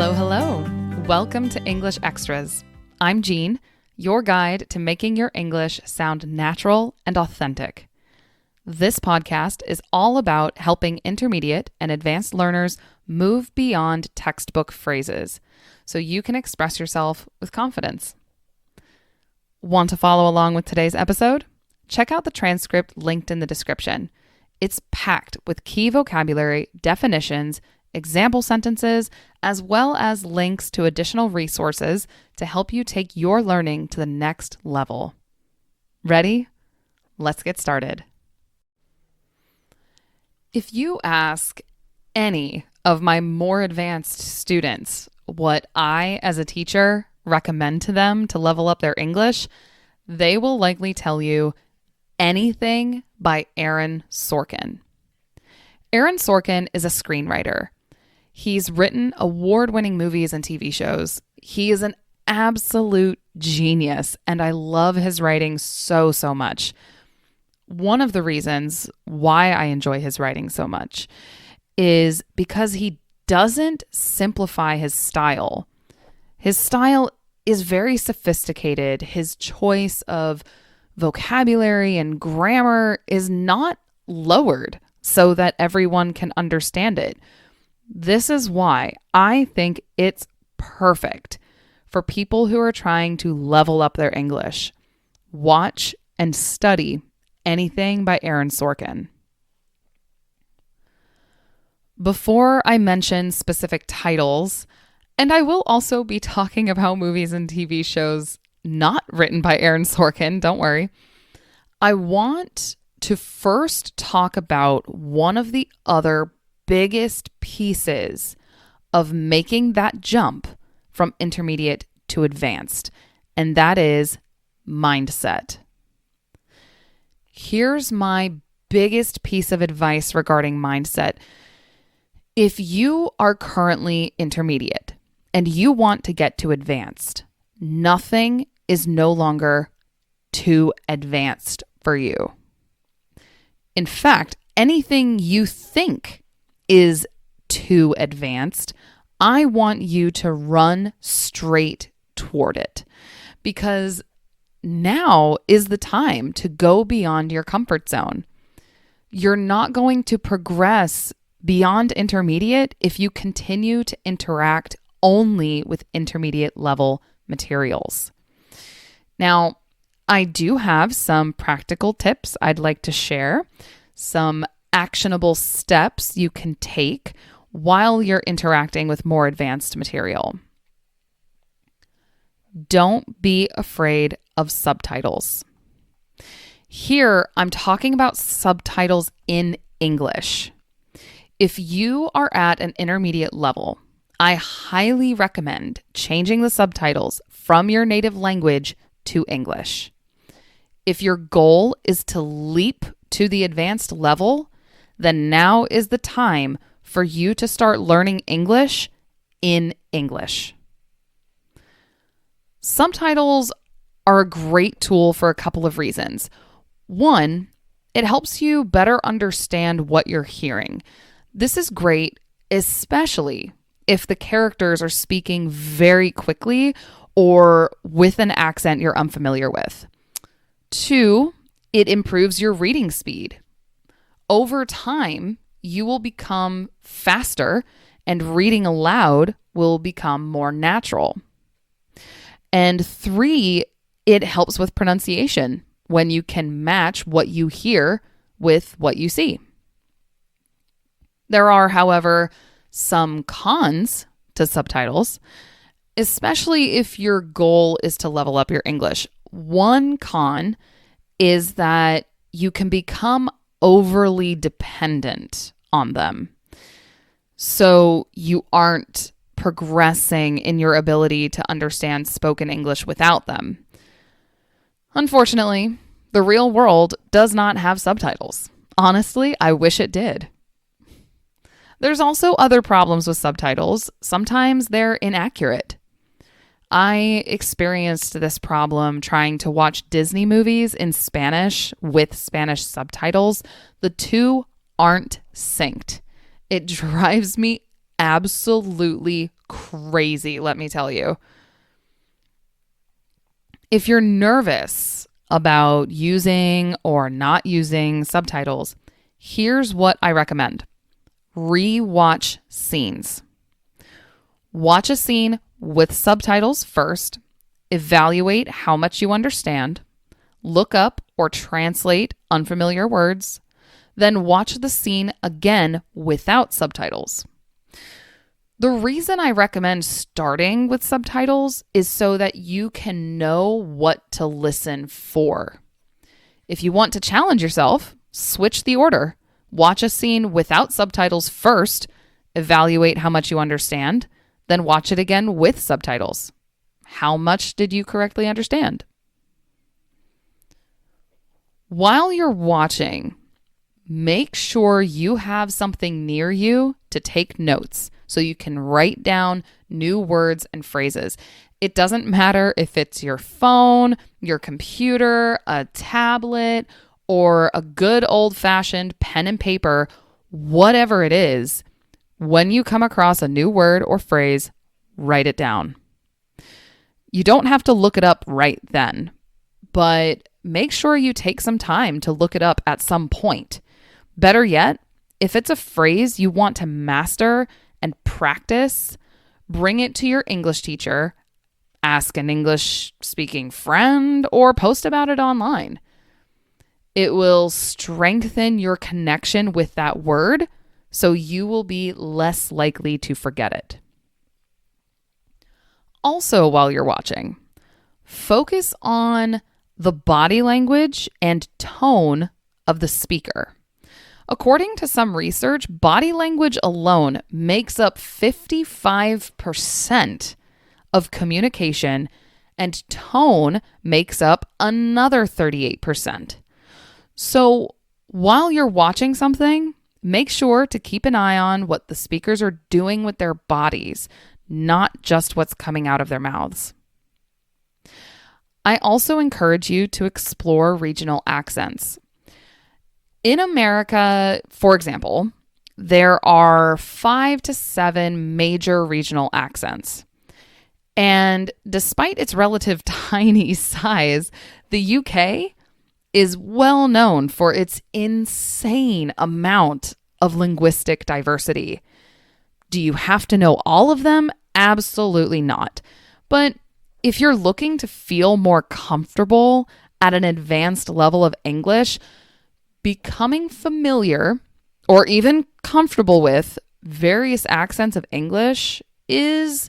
Hello, hello. Welcome to English Extras. I'm Jean, your guide to making your English sound natural and authentic. This podcast is all about helping intermediate and advanced learners move beyond textbook phrases so you can express yourself with confidence. Want to follow along with today's episode? Check out the transcript linked in the description. It's packed with key vocabulary, definitions, example sentences, as well as links to additional resources to help you take your learning to the next level. Ready? Let's get started. If you ask any of my more advanced students what I, as a teacher, recommend to them to level up their English, they will likely tell you anything by Aaron Sorkin. Aaron Sorkin is a screenwriter. He's written award-winning movies and TV shows. He is an absolute genius, and I love his writing so much. One of the reasons why I enjoy his writing so much is because he doesn't simplify his style. His style is very sophisticated. His choice of vocabulary and grammar is not lowered so that everyone can understand it. This is why I think it's perfect for people who are trying to level up their English. Watch and study anything by Aaron Sorkin. Before I mention specific titles, and I will also be talking about movies and TV shows not written by Aaron Sorkin, don't worry, I want to first talk about one of the other biggest pieces of making that jump from intermediate to advanced, and that is mindset. Here's my biggest piece of advice regarding mindset. If you are currently intermediate and you want to get to advanced, nothing is no longer too advanced for you. In fact, anything you think is too advanced, I want you to run straight toward it, because now is the time to go beyond your comfort zone. You're not going to progress beyond intermediate if you continue to interact only with intermediate level materials. Now, I do have some practical tips I'd like to share, some actionable steps you can take while you're interacting with more advanced material. Don't be afraid of subtitles. Here, I'm talking about subtitles in English. If you are at an intermediate level, I highly recommend changing the subtitles from your native language to English. If your goal is to leap to the advanced level, then now is the time for you to start learning English in English. Subtitles are a great tool for a couple of reasons. One, it helps you better understand what you're hearing. This is great, especially if the characters are speaking very quickly or with an accent you're unfamiliar with. Two, it improves your reading speed. Over time, you will become faster and reading aloud will become more natural. And three, it helps with pronunciation when you can match what you hear with what you see. There are, however, some cons to subtitles, especially if your goal is to level up your English. One con is that you can become overly dependent on them. So you aren't progressing in your ability to understand spoken English without them. Unfortunately, the real world does not have subtitles. Honestly, I wish it did. There's also other problems with subtitles. Sometimes they're inaccurate. I experienced this problem trying to watch Disney movies in Spanish with Spanish subtitles. The two aren't synced. It drives me absolutely crazy, let me tell you. If you're nervous about using or not using subtitles, here's what I recommend. Rewatch scenes. Watch a scene with subtitles first. Evaluate how much you understand. Look up or translate unfamiliar words. Then watch the scene again without subtitles. The reason I recommend starting with subtitles is so that you can know what to listen for. If you want to challenge yourself, switch the order. Watch a scene without subtitles first, evaluate how much you understand, then watch it again with subtitles. How much did you correctly understand? While you're watching, make sure you have something near you to take notes so you can write down new words and phrases. It doesn't matter if it's your phone, your computer, a tablet, or a good old-fashioned pen and paper, whatever it is. When you come across a new word or phrase, write it down. You don't have to look it up right then, but make sure you take some time to look it up at some point. Better yet, if it's a phrase you want to master and practice, bring it to your English teacher, ask an English-speaking friend, or post about it online. It will strengthen your connection with that word, so you will be less likely to forget it. Also, while you're watching, focus on the body language and tone of the speaker. According to some research, body language alone makes up 55% of communication, and tone makes up another 38%. So while you're watching something, make sure to keep an eye on what the speakers are doing with their bodies, not just what's coming out of their mouths. I also encourage you to explore regional accents. In America, for example, there are 5 to 7 major regional accents. And despite its relative tiny size, the UK is well known for its insane amount of linguistic diversity. Do you have to know all of them? Absolutely not. But if you're looking to feel more comfortable at an advanced level of English, becoming familiar or even comfortable with various accents of English is,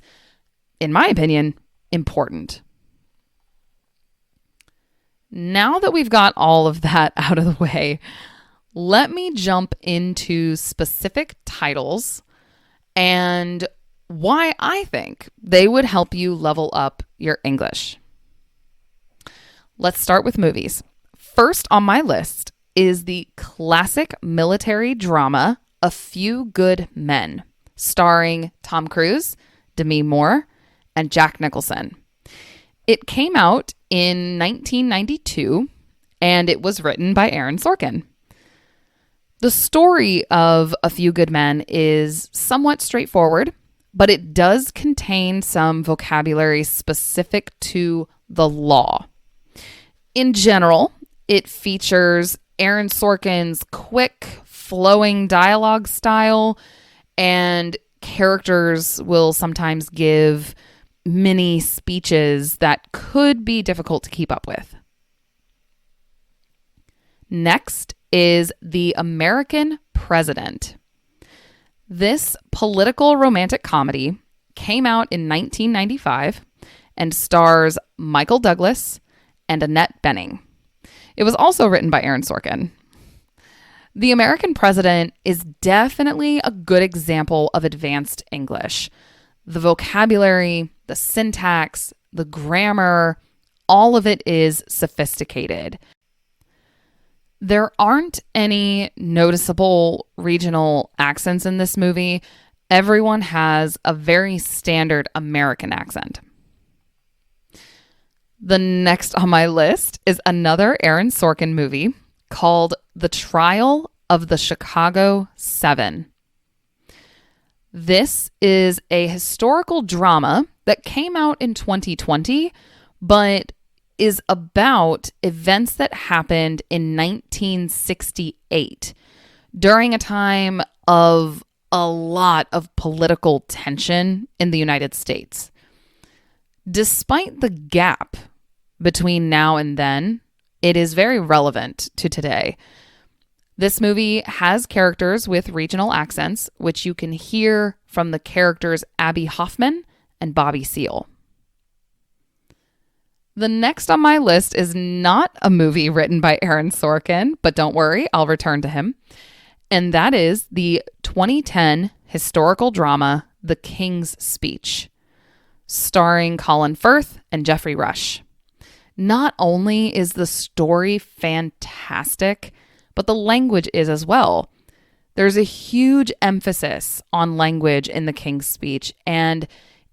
in my opinion, important. Now that we've got all of that out of the way, let me jump into specific titles and why I think they would help you level up your English. Let's start with movies. First on my list is the classic military drama A Few Good Men, starring Tom Cruise, Demi Moore, and Jack Nicholson. It came out in 1992, and it was written by Aaron Sorkin. The story of A Few Good Men is somewhat straightforward, but it does contain some vocabulary specific to the law. In general, it features Aaron Sorkin's quick, flowing dialogue style, and characters will sometimes give mini speeches that could be difficult to keep up with. Next is The American President. This political romantic comedy came out in 1995 and stars Michael Douglas and Annette Bening. It was also written by Aaron Sorkin. The American President is definitely a good example of advanced English. The vocabulary, the syntax, the grammar, all of it is sophisticated. There aren't any noticeable regional accents in this movie. Everyone has a very standard American accent. The next on my list is another Aaron Sorkin movie called The Trial of the Chicago 7. This is a historical drama that came out in 2020, but is about events that happened in 1968 during a time of a lot of political tension in the United States. Despite the gap between now and then, it is very relevant to today. This movie has characters with regional accents, which you can hear from the characters Abby Hoffman and Bobby Seale. The next on my list is not a movie written by Aaron Sorkin, but don't worry, I'll return to him. And that is the 2010 historical drama, The King's Speech, starring Colin Firth and Geoffrey Rush. Not only is the story fantastic, but the language is as well. There's a huge emphasis on language in The King's Speech, and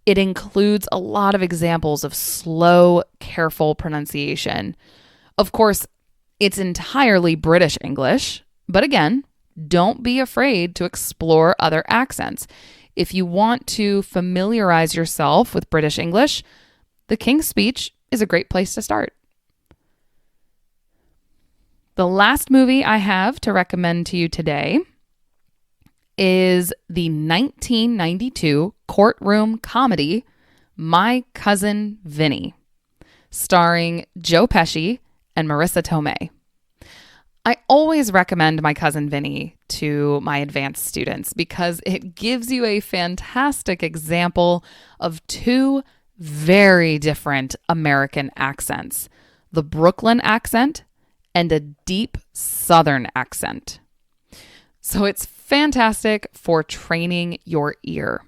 it includes a lot of examples of slow, careful pronunciation. Of course, it's entirely British English, but again, don't be afraid to explore other accents. If you want to familiarize yourself with British English, The King's Speech is a great place to start. The last movie I have to recommend to you today is the 1992 courtroom comedy, My Cousin Vinny, starring Joe Pesci and Marissa Tomei. I always recommend My Cousin Vinny to my advanced students because it gives you a fantastic example of two very different American accents, the Brooklyn accent and a deep Southern accent. So it's fantastic for training your ear.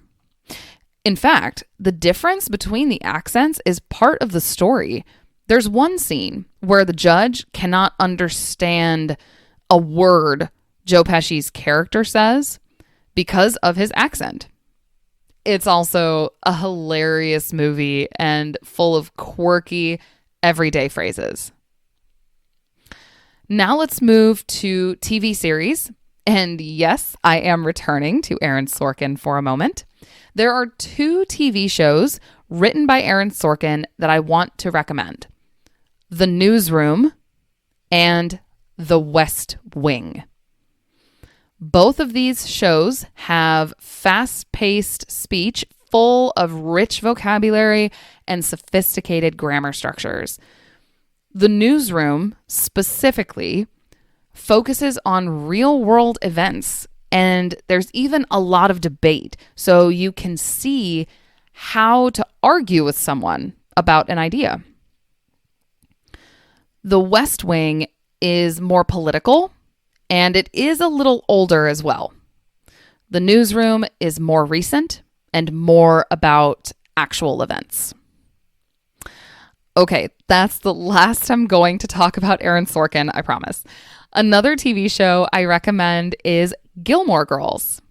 In fact, the difference between the accents is part of the story. There's one scene where the judge cannot understand a word Joe Pesci's character says because of his accent. It's also a hilarious movie and full of quirky, everyday phrases. Now let's move to TV series. And yes, I am returning to Aaron Sorkin for a moment. There are two TV shows written by Aaron Sorkin that I want to recommend: The Newsroom and The West Wing. Both of these shows have fast-paced speech full of rich vocabulary and sophisticated grammar structures. The Newsroom specifically focuses on real-world events, and there's even a lot of debate, so you can see how to argue with someone about an idea. The West Wing is more political, and it is a little older as well. The Newsroom is more recent and more about actual events. Okay, that's the last I'm going to talk about Aaron Sorkin, I promise. Another TV show I recommend is Gilmore Girls.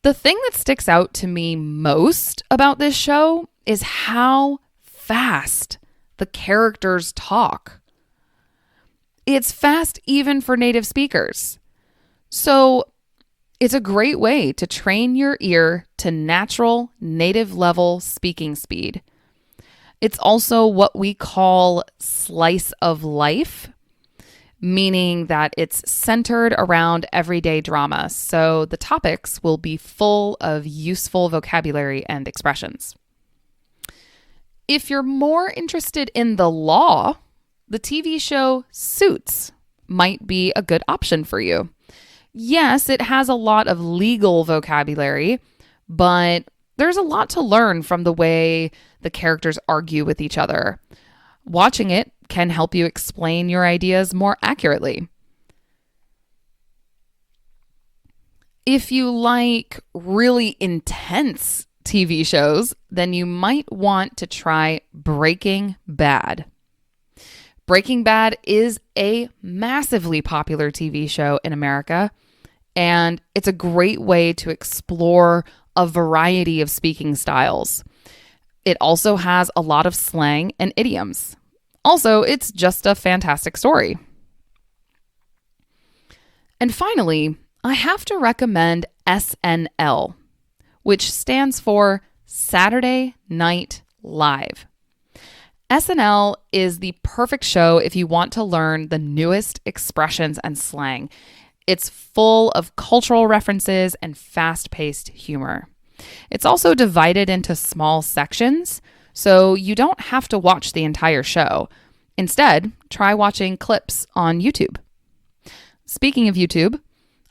The thing that sticks out to me most about this show is how fast the characters talk. It's fast even for native speakers. So it's a great way to train your ear to natural, native level speaking speed. It's also what we call slice of life, meaning that it's centered around everyday drama. So the topics will be full of useful vocabulary and expressions. If you're more interested in the law, the TV show Suits might be a good option for you. Yes, it has a lot of legal vocabulary, but there's a lot to learn from the way the characters argue with each other. Watching it can help you explain your ideas more accurately. If you like really intense TV shows, then you might want to try Breaking Bad. Breaking Bad is a massively popular TV show in America, and it's a great way to explore a variety of speaking styles. It also has a lot of slang and idioms. Also, it's just a fantastic story. And finally, I have to recommend SNL. which stands for Saturday Night Live. SNL is the perfect show if you want to learn the newest expressions and slang. It's full of cultural references and fast-paced humor. It's also divided into small sections, so you don't have to watch the entire show. Instead, try watching clips on YouTube. Speaking of YouTube,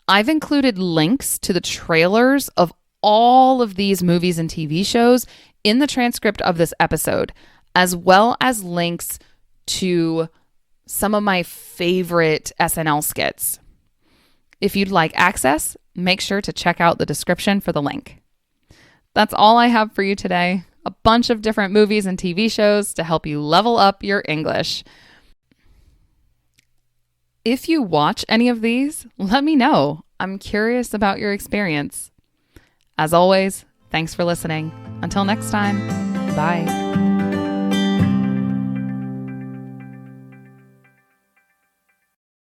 I've included links to the trailers of all of these movies and TV shows in the transcript of this episode, as well as links to some of my favorite SNL skits. If you'd like access, make sure to check out the description for the link. That's all I have for you today. A bunch of different movies and TV shows to help you level up your English. If you watch any of these, let me know. I'm curious about your experience. As always, thanks for listening. Until next time, bye.